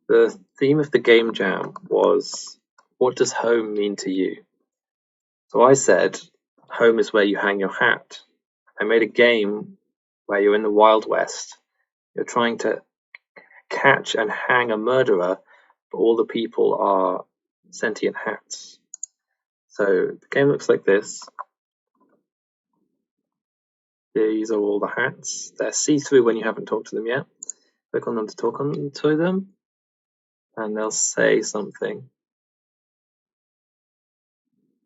The theme of the game jam was, what does home mean to you? So I said, home is where you hang your hat. I made a game where you're in the Wild West. You're trying to catch and hang a murderer, but all the people are sentient hats. So the game looks like this. These are all the hats. They're see-through when you haven't talked to them yet. Click on them to talk to them, and they'll say something.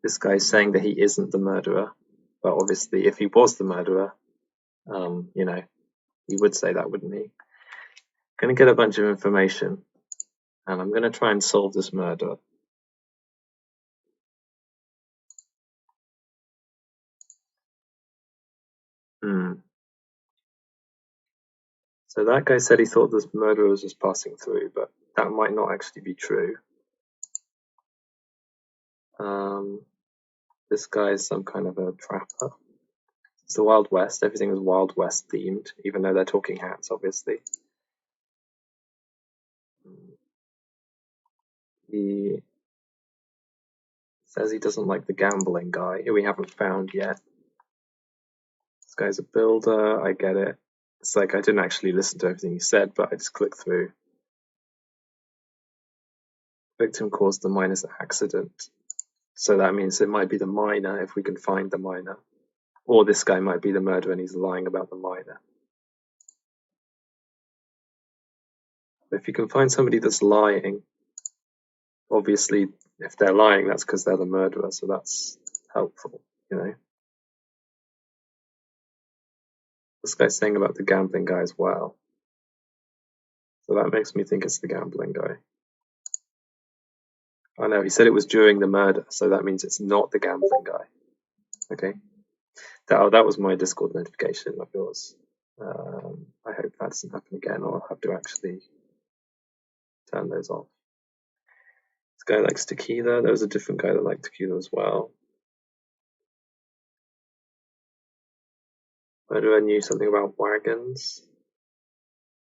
This guy's saying that he isn't the murderer, but obviously if he was the murderer, he would say that, wouldn't he? I'm going to get a bunch of information, and I'm going to try and solve this murder. So that guy said he thought this murderer was just passing through, but that might not actually be true. This guy is some kind of a trapper. It's the Wild West. Everything is Wild West themed, even though they're talking hats, obviously. He says he doesn't like the gambling guy, who we haven't found yet. This guy's a builder, I get it. It's like I didn't actually listen to everything he said, but I just clicked through. Victim caused the miner's accident. So that means it might be the miner if we can find the miner. Or this guy might be the murderer and he's lying about the miner. If you can find somebody that's lying, obviously if they're lying, that's because they're the murderer, so that's helpful, This guy's saying about the gambling guy as well. So that makes me think it's the gambling guy. I know, he said it was during the murder, so that means it's not the gambling guy. Okay. That was my Discord notification, not yours. I hope that doesn't happen again, or I'll have to actually turn those off. This guy likes tequila. There was a different guy that liked tequila as well. Murderer knew something about wagons.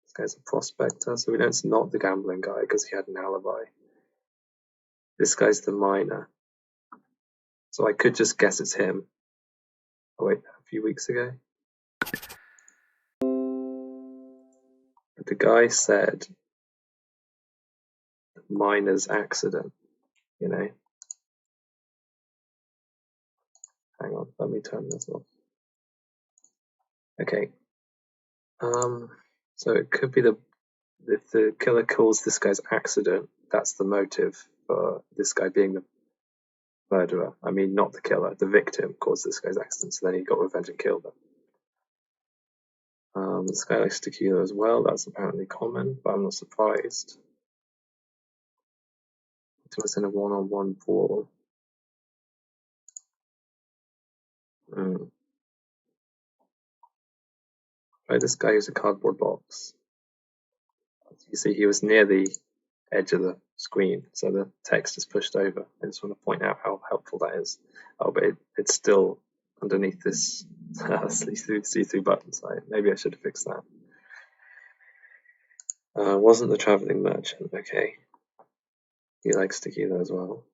This guy's a prospector, so we know it's not the gambling guy because he had an alibi. This guy's the miner. So I could just guess it's him. Oh wait, a few weeks ago. But the guy said miner's accident, Hang on, let me turn this off. Okay. So it could be if the killer caused this guy's accident, that's the motive for this guy being the murderer. I mean, not the killer, the victim caused this guy's accident, so then he got revenge and killed him. This guy likes tequila as well, that's apparently common, but I'm not surprised. It was in a one-on-one brawl. Right, this guy used a cardboard box. You see, he was near the edge of the screen, so the text is pushed over. I just want to point out how helpful that is. Oh, but it's still underneath this see-through button, so maybe I should have fixed that. Wasn't the traveling merchant, okay. He likes tequila as well.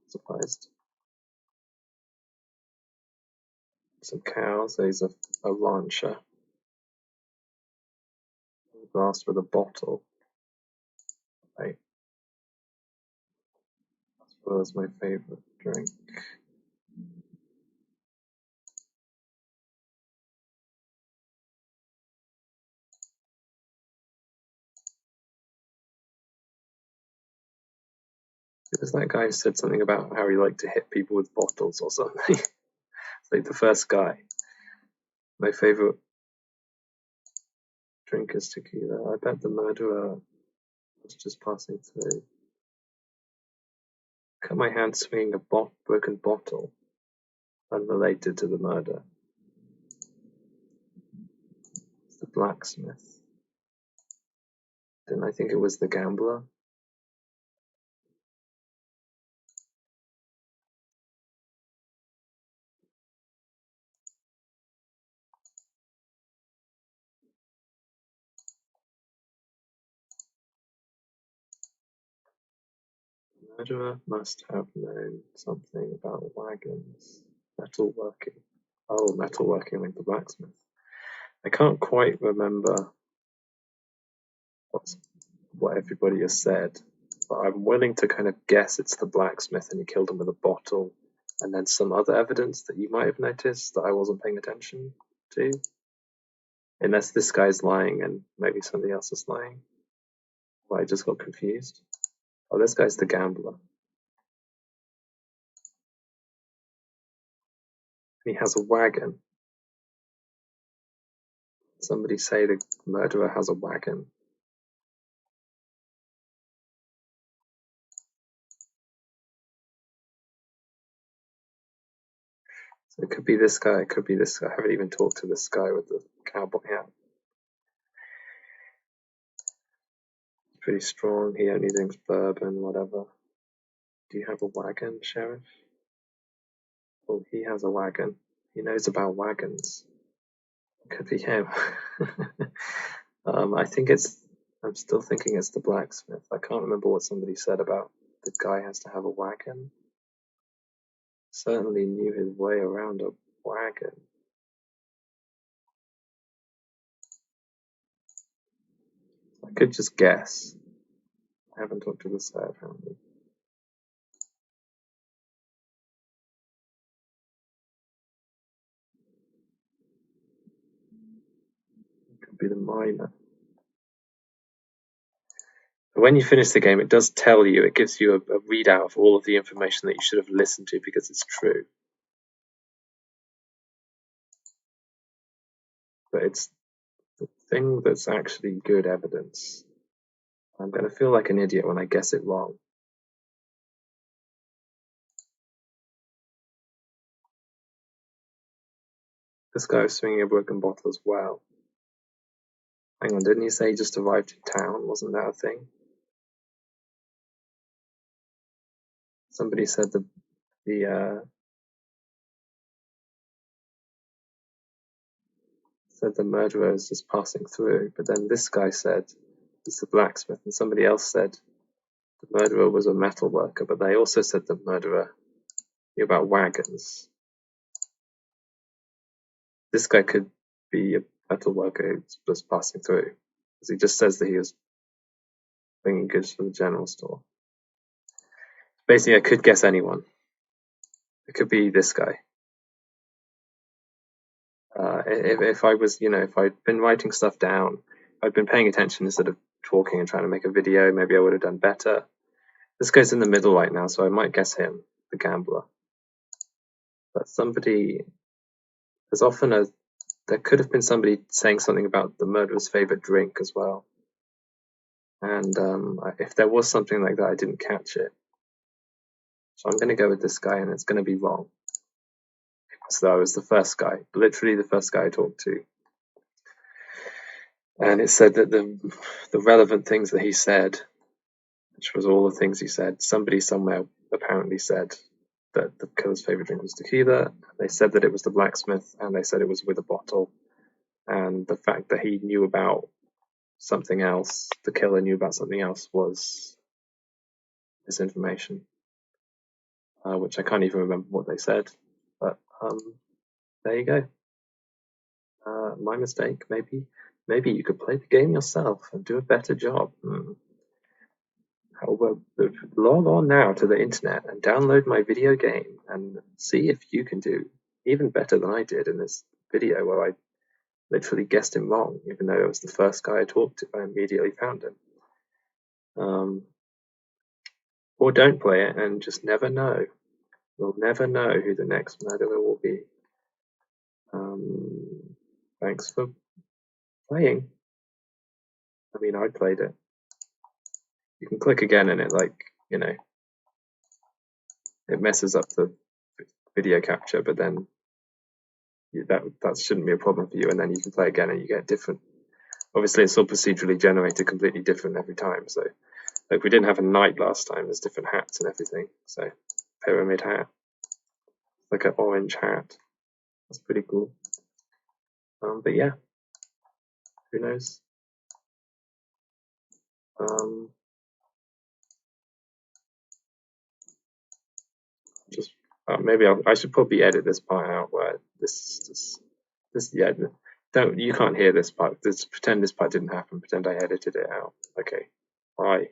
Surprised. Some cows, there's a rancher. A glass with a bottle. Right. That was my favorite drink. It was that guy who said something about how he liked to hit people with bottles or something. It's like the first guy. My favorite drink is tequila. I bet the murderer was just passing through. Cut my hand swinging a broken bottle, unrelated to the murder. It's the blacksmith. Didn't I think it was the gambler? Murderer must have known something about wagons. Metalworking. Oh, metalworking like the blacksmith. I can't quite remember what everybody has said, but I'm willing to kind of guess it's the blacksmith and he killed him with a bottle, and then some other evidence that you might have noticed that I wasn't paying attention to. Unless this guy's lying and maybe somebody else is lying. Well, I just got confused. Oh, this guy's the gambler. He has a wagon. Somebody say the murderer has a wagon. So it could be this guy, it could be this guy. I haven't even talked to this guy with the cowboy hat. He's pretty strong. He only drinks bourbon, whatever. Do you have a wagon, Sheriff? Well, he has a wagon. He knows about wagons. It could be him. I'm still thinking it's the blacksmith. I can't remember what somebody said about the guy has to have a wagon. Certainly knew his way around a wagon. I could just guess. I haven't talked to this guy apparently. It could be the miner. When you finish the game, it does tell you, it gives you a readout of all of the information that you should have listened to because it's true. But it's the thing that's actually good evidence. I'm going to feel like an idiot when I guess it wrong. This guy was swinging a broken bottle as well. Hang on, didn't he say he just arrived in town? Wasn't that a thing? Somebody said the murderer is just passing through, but then this guy said he's the blacksmith, and somebody else said the murderer was a metal worker, but they also said the murderer knew about wagons. This guy could be a metal worker who's just passing through, because he just says that he was bringing goods from the general store. Basically, I could guess anyone. It could be this guy. If I was, if I'd been writing stuff down, I'd been paying attention instead of talking and trying to make a video, maybe I would have done better. This guy's in the middle right now, so I might guess him, the gambler. But there could have been somebody saying something about the murderer's favorite drink as well. And if there was something like that, I didn't catch it. So I'm going to go with this guy, and it's going to be wrong. So I was the first guy, literally the first guy I talked to. And it said that the relevant things that he said, which was all the things he said, somebody somewhere apparently said that the killer's favorite drink was tequila. They said that it was the blacksmith, and they said it was with a bottle. And the fact that he knew about something else, the killer knew about something else, was misinformation, which I can't even remember what they said. But there you go. My mistake, maybe. Maybe you could play the game yourself and do a better job. Log on now to the internet and download my video game and see if you can do even better than I did in this video where I literally guessed him wrong, even though it was the first guy I talked to. I immediately found him. Or don't play it and just never know. You'll never know who the next murderer will be. Thanks for playing. I mean, I played it. You can click again and it it messes up the video capture, but then that shouldn't be a problem for you, and then you can play again and you get different. Obviously, it's all procedurally generated, completely different every time. So, like we didn't have a knight last time. There's different hats and everything. So, pyramid hat, like an orange hat. That's pretty cool. But yeah, who knows? just maybe I should probably edit this part out where this yeah. You can't hear this part. Pretend this part didn't happen. Pretend I edited it out. Okay. Bye.